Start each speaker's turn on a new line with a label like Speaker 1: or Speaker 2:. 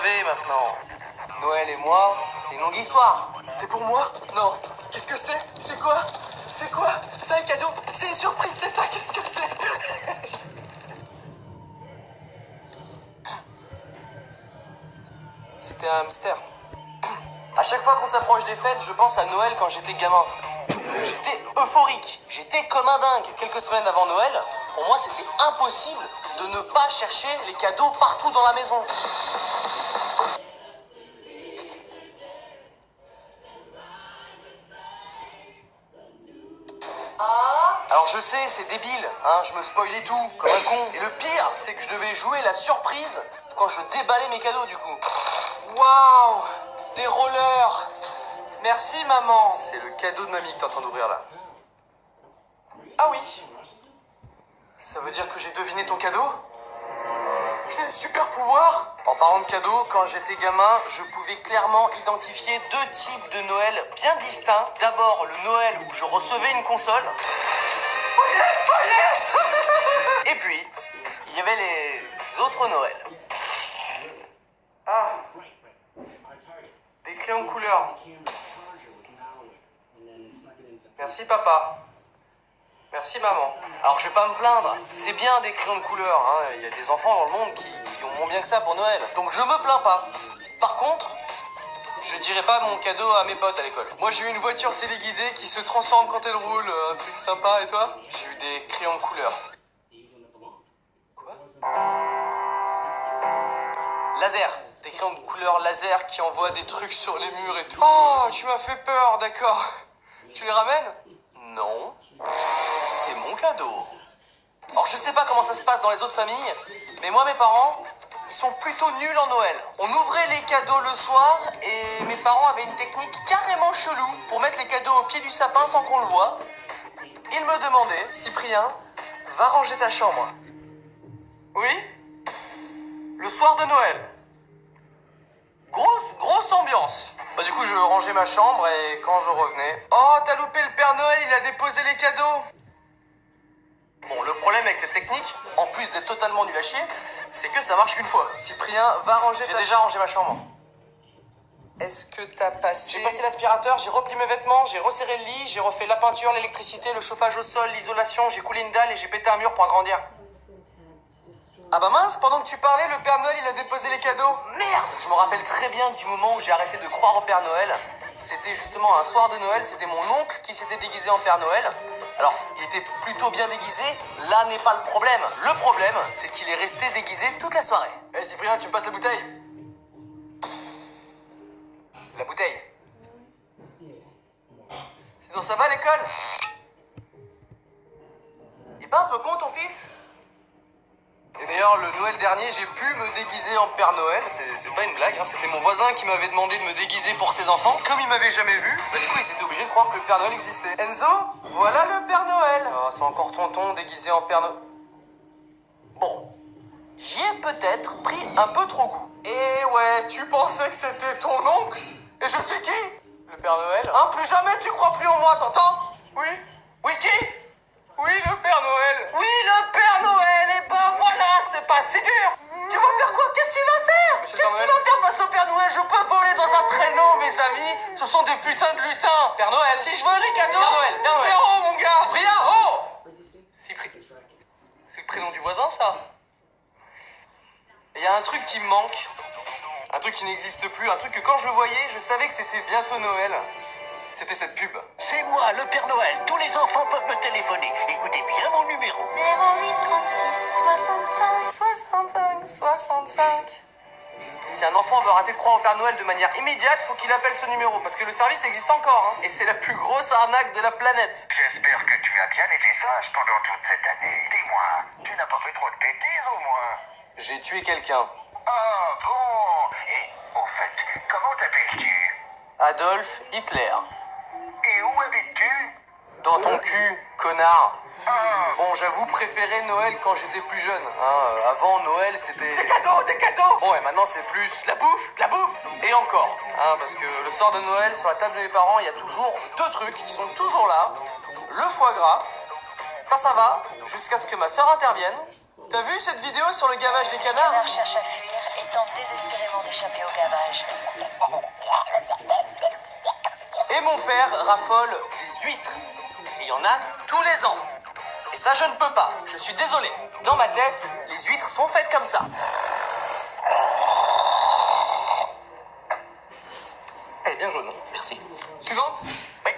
Speaker 1: savez maintenant. Noël et moi, c'est une longue histoire.
Speaker 2: C'est pour moi? Non. Qu'est-ce que c'est? C'est quoi? C'est quoi? C'est un cadeau? C'est une surprise, c'est ça? Qu'est-ce que c'est?
Speaker 1: C'était un hamster. À chaque fois qu'on s'approche des fêtes, je pense à Noël quand j'étais gamin. Parce que j'étais euphorique. J'étais comme un dingue. Quelques semaines avant Noël, pour moi, c'était impossible de ne pas chercher les cadeaux partout dans la maison. Alors je sais, c'est débile, hein, je me spoilais tout, comme un con. Et le pire, c'est que je devais jouer la surprise quand je déballais mes cadeaux du coup. Waouh! Des rollers! Merci maman! C'est le cadeau de mamie que t'es en train d'ouvrir là.
Speaker 2: Ah oui.
Speaker 1: Ça veut dire que j'ai deviné ton cadeau? J'ai des super pouvoirs! En parlant de cadeaux, quand j'étais gamin, je pouvais clairement identifier deux types de Noël bien distincts. D'abord, le Noël où je recevais une console. Et puis, il y avait les autres Noëls. Ah, des crayons de couleur. Merci papa. Merci maman. Alors je vais pas me plaindre, c'est bien des crayons de couleur, hein. Il y a des enfants dans le monde qui ont moins bien que ça pour Noël. Donc je me plains pas. Par contre, je dirais pas mon cadeau à mes potes à l'école. Moi j'ai eu une voiture téléguidée qui se transforme quand elle roule, un truc sympa, et toi? J'ai eu des crayons de couleur. Quoi? Laser. Des crayons de couleur laser qui envoient des trucs sur les murs et tout. Oh, tu m'as fait peur, d'accord. Tu les ramènes? Non. C'est mon cadeau. Alors je sais pas comment ça se passe dans les autres familles, mais moi mes parents, ils sont plutôt nuls en Noël. On ouvrait les cadeaux le soir et mes parents avaient une technique carrément chelou pour mettre les cadeaux au pied du sapin sans qu'on le voie. Ils me demandaient, Cyprien, va ranger ta chambre. Oui? Le soir de Noël. Grosse ambiance. Bah du coup je rangeais ma chambre et quand je revenais... Oh, t'as loupé le Père Noël, il a déposé les cadeaux. Bon, le problème avec cette technique, en plus d'être totalement nul à chier, c'est que ça marche qu'une fois. Cyprien, va ranger ta chambre. J'ai déjà rangé ma chambre. Est-ce que t'as passé... J'ai passé l'aspirateur, j'ai repris mes vêtements, j'ai resserré le lit, j'ai refait la peinture, l'électricité, le chauffage au sol, l'isolation, j'ai coulé une dalle et j'ai pété un mur pour agrandir. Ah bah mince, pendant que tu parlais, le Père Noël il a déposé les cadeaux. Merde! Je me rappelle très bien du moment où j'ai arrêté de croire au Père Noël. C'était justement un soir de Noël, c'était mon oncle qui s'était déguisé en Père Noël. Alors, il était plutôt bien déguisé, là n'est pas le problème. Le problème, c'est qu'il est resté déguisé toute la soirée. Eh Cyprien, tu me passes la bouteille? La bouteille. Sinon ça va l'école? Il est pas un peu con ton fils? Et d'ailleurs, le Noël dernier, j'ai pu me déguiser en Père Noël. C'est pas une blague, hein. C'était mon voisin qui m'avait demandé de me déguiser pour ses enfants. Comme il m'avait jamais vu, bah du coup, il s'était obligé de croire que le Père Noël existait. Enzo, voilà le Père Noël. Oh, c'est encore tonton déguisé en Père Noël. Bon, j'y ai peut-être pris un peu trop goût. Et ouais, tu pensais que c'était ton oncle? Et je sais qui? Le Père Noël. Hein, plus jamais tu crois plus en moi, t'entends? Oui. Oui, qui? Oui, le Père Noël. Oui, le Père Noël. Et ben voilà, c'est pas si dur. Tu vas faire quoi? Qu'est-ce que tu vas faire? Qu'est-ce que tu vas faire face au Père Noël? Je peux voler dans un traîneau, mes amis. Ce sont des putains de lutins. Père Noël. Si je veux les cadeaux. Père Noël, Père Noël. Zéro, mon gars. Cyprien, oh. Cyprien. C'est le prénom du voisin, ça? Il y a un truc qui me manque. Un truc qui n'existe plus. Un truc que quand je le voyais, je savais que c'était bientôt Noël. C'était cette pub.
Speaker 3: C'est moi, le Père Noël. Tous les enfants peuvent me téléphoner. Écoutez bien mon numéro.
Speaker 4: 08 36 65.
Speaker 1: 65. Si un enfant veut arrêter de croire au Père Noël de manière immédiate, faut qu'il appelle ce numéro. Parce que le service existe encore, hein. Et c'est la plus grosse arnaque de la planète.
Speaker 5: J'espère que tu as bien été sage pendant toute cette année. Dis-moi, tu n'as pas fait trop de bêtises au moins?
Speaker 1: J'ai tué quelqu'un.
Speaker 5: Ah bon? Et au fait, comment t'appelles-tu?
Speaker 1: Adolf Hitler.
Speaker 5: Et où habites-tu?
Speaker 1: Dans ton cul, connard.
Speaker 5: Ah,
Speaker 1: Bon, j'avoue préférer Noël quand j'étais plus jeune. Hein. Avant, Noël, c'était...
Speaker 2: Des cadeaux, des cadeaux.
Speaker 1: Bon, ouais, maintenant, c'est plus...
Speaker 2: De la bouffe, de la bouffe.
Speaker 1: Et encore. Hein, parce que le soir de Noël, sur la table de mes parents, il y a toujours deux trucs qui sont toujours là. Le foie gras. Ça va, jusqu'à ce que ma sœur intervienne. T'as vu cette vidéo sur le gavage des canards?
Speaker 4: Cherche à fuir et tente désespérément d'échapper au gavage.
Speaker 1: Et mon père raffole des huîtres. Et il y en a tous les ans. Et ça, je ne peux pas. Je suis désolé. Dans ma tête, les huîtres sont faites comme ça. Elle est bien jaune. Merci. Suivante. Oui.